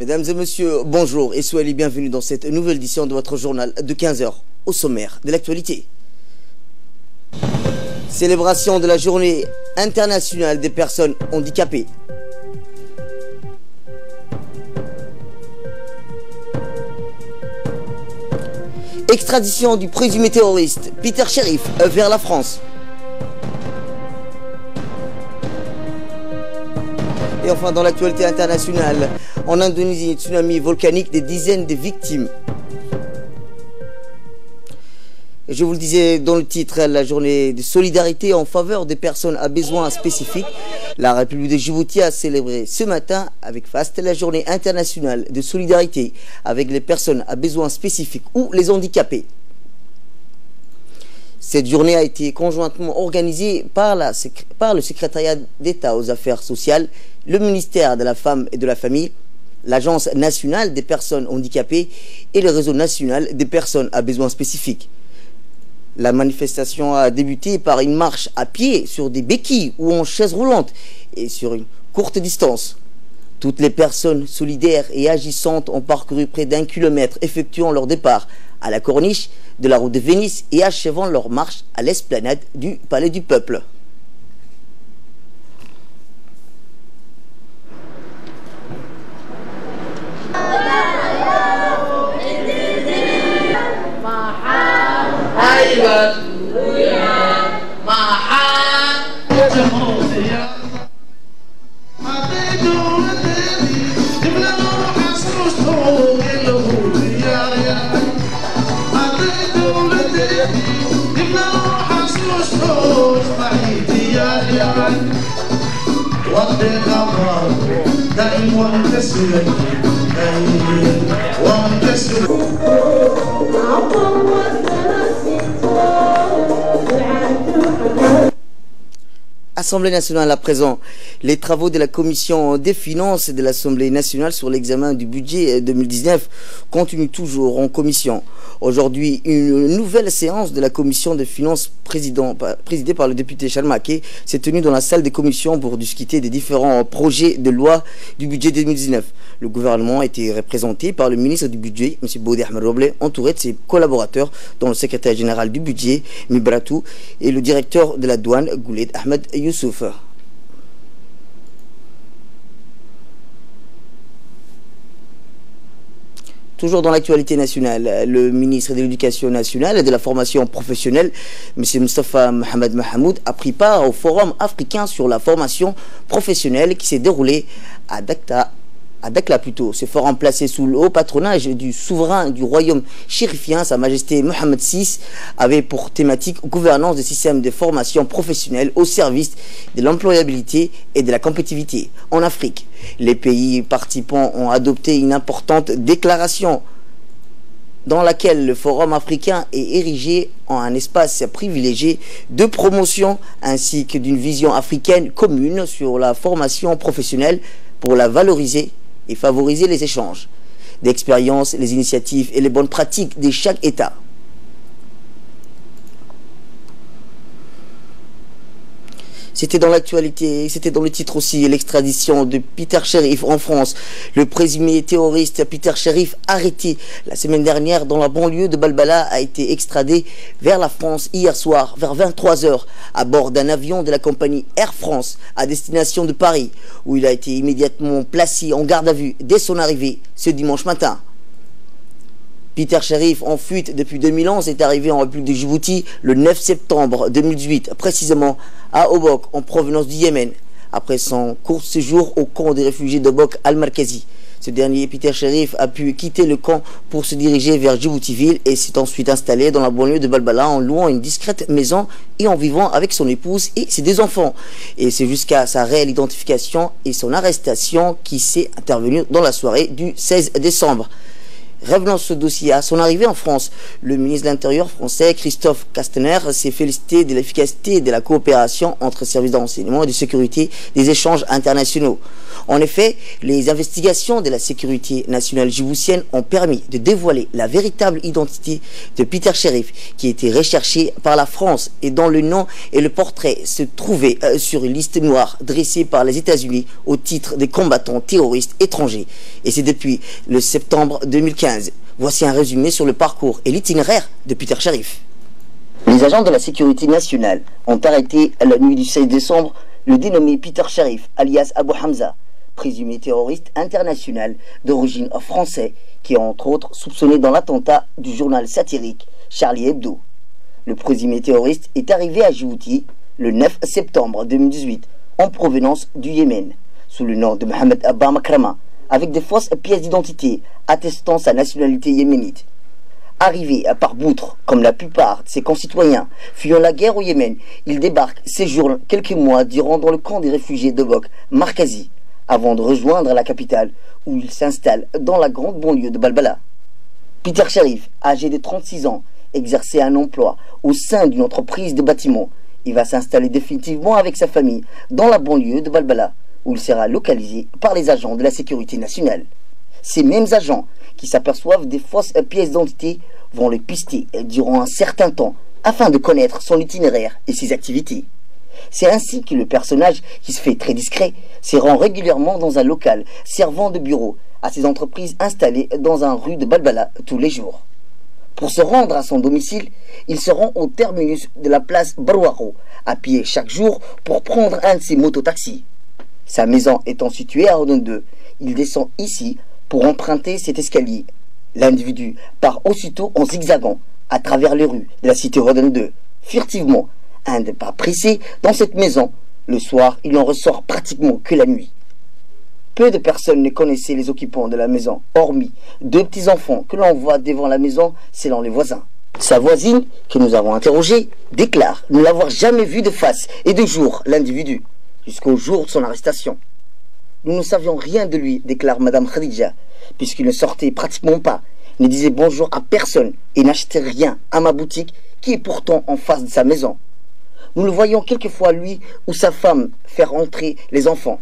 Mesdames et messieurs, bonjour et soyez les bienvenus dans cette nouvelle édition de votre journal de 15 h au sommaire de l'actualité. Célébration de la journée internationale des personnes handicapées. Extradition du présumé terroriste Peter Sherif vers la France. Et enfin, dans l'actualité internationale, en Indonésie, tsunami volcanique, des dizaines de victimes. Et je vous le disais dans le titre, la journée de solidarité en faveur des personnes à besoins spécifiques. La République de Djibouti a célébré ce matin avec faste la journée internationale de solidarité avec les personnes à besoins spécifiques ou les handicapés. Cette journée a été conjointement organisée par le secrétariat d'État aux affaires sociales, le ministère de la Femme et de la Famille, l'Agence nationale des personnes handicapées et le réseau national des personnes à besoins spécifiques. La manifestation a débuté par une marche à pied sur des béquilles ou en chaise roulante et sur une courte distance. Toutes les personnes solidaires et agissantes ont parcouru près d'1 kilomètre, effectuant leur départ à la corniche de la route de Venise et achevant leur marche à l'esplanade du Palais du Peuple. Assemblée nationale à présent. Les travaux de la commission des finances de l'Assemblée nationale sur l'examen du budget 2019 continuent toujours en commission. Aujourd'hui, une nouvelle séance de la commission des finances présidée par le député Chalmaké s'est tenue dans la salle des commissions pour discuter des différents projets de loi du budget 2019. Le gouvernement a été représenté par le ministre du budget, M. Bodi Ahmed Roble, entouré de ses collaborateurs, dont le secrétaire général du budget, Mibratou, et le directeur de la douane, Gouled Ahmed Youssouf. Toujours dans l'actualité nationale, le ministre de l'Éducation nationale et de la formation professionnelle, M. Moustapha Mohamed Mahamoud, a pris part au Forum africain sur la formation professionnelle qui s'est déroulé à Dakhla plutôt. Ce forum placé sous le haut patronage du souverain du royaume chérifien, Sa Majesté Mohamed VI, avait pour thématique gouvernance des systèmes de formation professionnelle au service de l'employabilité et de la compétitivité en Afrique. Les pays participants ont adopté une importante déclaration dans laquelle le Forum africain est érigé en un espace privilégié de promotion ainsi que d'une vision africaine commune sur la formation professionnelle pour la valoriser et favoriser les échanges d'expériences, les initiatives et les bonnes pratiques de chaque État. C'était dans l'actualité, c'était dans le titre aussi, l'extradition de Peter Sherif en France. Le présumé terroriste Peter Sherif, arrêté la semaine dernière dans la banlieue de Balbala, a été extradé vers la France hier soir, vers 23 h, à bord d'un avion de la compagnie Air France à destination de Paris, où il a été immédiatement placé en garde à vue dès son arrivée ce dimanche matin. Peter Sherif, en fuite depuis 2011, est arrivé en République de Djibouti le 9 septembre 2018, précisément à Obok, en provenance du Yémen, après son court séjour au camp des réfugiés d'Obok Al-Markazi. Ce dernier, Peter Sherif, a pu quitter le camp pour se diriger vers Djibouti-Ville et s'est ensuite installé dans la banlieue de Balbala en louant une discrète maison et en vivant avec son épouse et ses 2 enfants. Et c'est jusqu'à sa réelle identification et son arrestation qui s'est intervenue dans la soirée du 16 décembre. Revenons sur ce dossier. À son arrivée en France, le ministre de l'Intérieur français, Christophe Castaner, s'est félicité de l'efficacité de la coopération entre services de renseignement et de sécurité des échanges internationaux. En effet, les investigations de la sécurité nationale djiboutienne ont permis de dévoiler la véritable identité de Peter Cherif, qui était recherché par la France et dont le nom et le portrait se trouvaient sur une liste noire dressée par les États-Unis au titre des combattants terroristes étrangers. Et c'est depuis le septembre 2015. Voici un résumé sur le parcours et l'itinéraire de Peter Cherif. Les agents de la sécurité nationale ont arrêté à la nuit du 16 décembre le dénommé Peter Cherif, alias Abu Hamza, présumé terroriste international d'origine française, qui est entre autres soupçonné dans l'attentat du journal satirique Charlie Hebdo. Le présumé terroriste est arrivé à Djibouti le 9 septembre 2018 en provenance du Yémen, sous le nom de Mohamed Abba Makrama, avec des fausses pièces d'identité attestant sa nationalité yéménite. Arrivé par Boutre, comme la plupart de ses concitoyens fuyant la guerre au Yémen, il débarque, séjourne quelques mois durant dans le camp des réfugiés de Bok, Markazi, avant de rejoindre la capitale, où il s'installe dans la grande banlieue de Balbala. Peter Cherif, âgé de 36 ans, exerçait un emploi au sein d'une entreprise de bâtiment. Il va s'installer définitivement avec sa famille dans la banlieue de Balbala, où il sera localisé par les agents de la sécurité nationale. Ces mêmes agents qui s'aperçoivent des fausses pièces d'identité vont le pister durant un certain temps afin de connaître son itinéraire et ses activités. C'est ainsi que le personnage, qui se fait très discret, se rend régulièrement dans un local servant de bureau à ses entreprises installées dans un rue de Balbala tous les jours. Pour se rendre à son domicile, il se rend au terminus de la place Barouaro, à pied chaque jour pour prendre un de ses mototaxis. Sa maison étant située à Rodon 2, il descend ici pour emprunter cet escalier. L'individu part aussitôt en zigzagant à travers les rues de la cité Rodon 2, furtivement, un des pas pressé dans cette maison. Le soir, il n'en ressort pratiquement que la nuit. Peu de personnes ne connaissaient les occupants de la maison, hormis deux petits-enfants que l'on voit devant la maison selon les voisins. Sa voisine, que nous avons interrogée, déclare ne l'avoir jamais vu de face et de jour l'individu, jusqu'au jour de son arrestation. Nous ne savions rien de lui, déclare Madame Khadija, puisqu'il ne sortait pratiquement pas, ne disait bonjour à personne et n'achetait rien à ma boutique qui est pourtant en face de sa maison. Nous le voyons quelquefois lui ou sa femme faire entrer les enfants.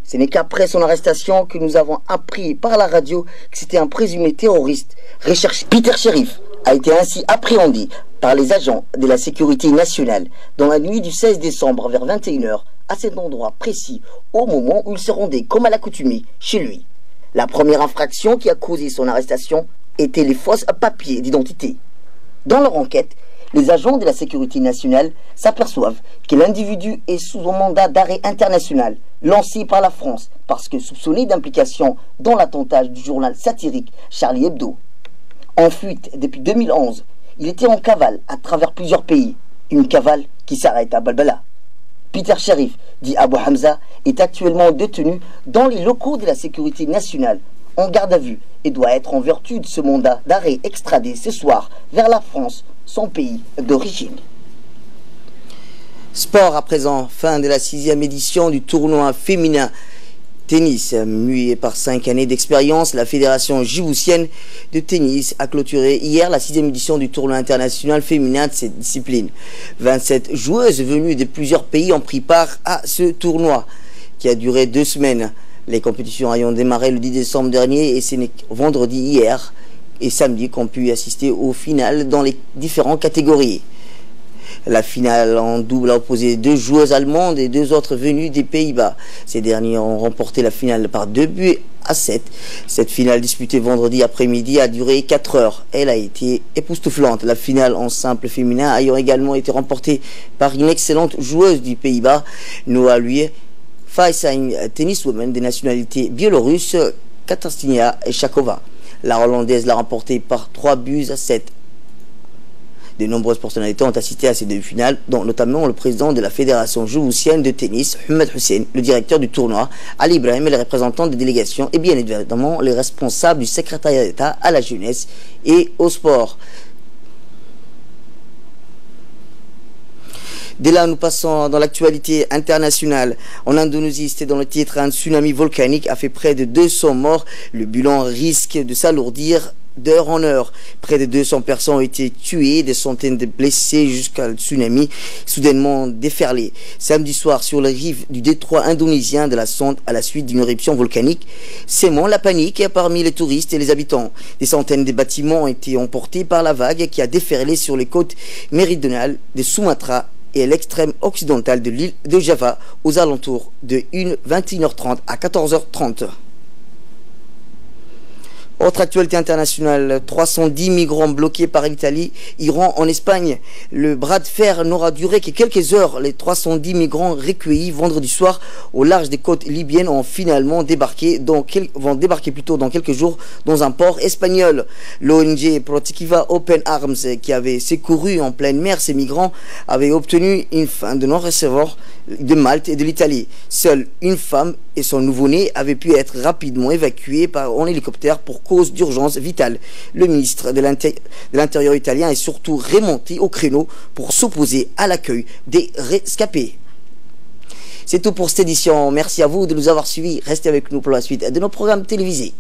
Ce n'est qu'après son arrestation que nous avons appris par la radio que c'était un présumé terroriste recherché. Peter Cherif a été ainsi appréhendé par les agents de la sécurité nationale dans la nuit du 16 décembre vers 21h à cet endroit précis, au moment où il se rendait comme à l'accoutumée chez lui. La première infraction qui a causé son arrestation était les fausses papiers d'identité. Dans leur enquête, les agents de la sécurité nationale s'aperçoivent que l'individu est sous un mandat d'arrêt international lancé par la France parce que soupçonné d'implication dans l'attentat du journal satirique Charlie Hebdo. En fuite depuis 2011, il était en cavale à travers plusieurs pays, une cavale qui s'arrête à Balbala. Peter Cherif, dit Abu Hamza, est actuellement détenu dans les locaux de la sécurité nationale, en garde à vue, et doit être en vertu de ce mandat d'arrêt extradé ce soir vers la France, son pays d'origine. Sport à présent, fin de la 6e édition du tournoi féminin tennis. Muée par 5 années d'expérience, la Fédération djiboutienne de tennis a clôturé hier la 6e édition du tournoi international féminin de cette discipline. 27 joueuses venues de plusieurs pays ont pris part à ce tournoi qui a duré 2 semaines. Les compétitions ayant démarré le 10 décembre dernier et c'est vendredi hier et samedi qu'on pu assister au final dans les différentes catégories. La finale en double a opposé 2 joueuses allemandes et 2 autres venues des Pays-Bas. Ces derniers ont remporté la finale par 2-7. Cette finale disputée vendredi après-midi a duré 4 heures. Elle a été époustouflante. La finale en simple féminin ayant également été remportée par une excellente joueuse du Pays-Bas, Noah Lui, Faisal tenniswoman de nationalité biélorusse, Katarzyna Shakova. La Hollandaise l'a remportée par 3-7. De nombreuses personnalités ont assisté à ces 2 finales, dont notamment le président de la Fédération djiboutienne de tennis, Ahmed Hussein, le directeur du tournoi, Ali Ibrahim, et les représentants des délégations, et bien évidemment les responsables du secrétariat d'État à la jeunesse et au sport. Dès là, nous passons dans l'actualité internationale. En Indonésie, c'était dans le titre, un tsunami volcanique a fait près de 200 morts. Le bilan risque de s'alourdir d'heure en heure. Près de 200 personnes ont été tuées, des centaines de blessés jusqu'à le tsunami soudainement déferlé. Samedi soir, sur les rives du détroit indonésien de la Sonde à la suite d'une éruption volcanique, sémant la panique parmi les touristes et les habitants. Des centaines de bâtiments ont été emportés par la vague qui a déferlé sur les côtes méridionales de Sumatra et à l'extrême occidental de l'île de Java aux alentours de 21h30 à 14h30. Autre actualité internationale, 310 migrants bloqués par l'Italie, Iran en Espagne. Le bras de fer n'aura duré que quelques heures. Les 310 migrants recueillis vendredi soir au large des côtes libyennes ont finalement débarqué, vont débarquer plutôt dans quelques jours dans un port espagnol. L'ONG Protetiva Open Arms, qui avait secouru en pleine mer ces migrants, avait obtenu une fin de non-recevoir de Malte et de l'Italie. Seule une femme et son nouveau-né avaient pu être rapidement évacués en hélicoptère pour cause d'urgence vitale. Le ministre de l'Intérieur italien est surtout remonté au créneau pour s'opposer à l'accueil des rescapés. C'est tout pour cette édition. Merci à vous de nous avoir suivis. Restez avec nous pour la suite de nos programmes télévisés.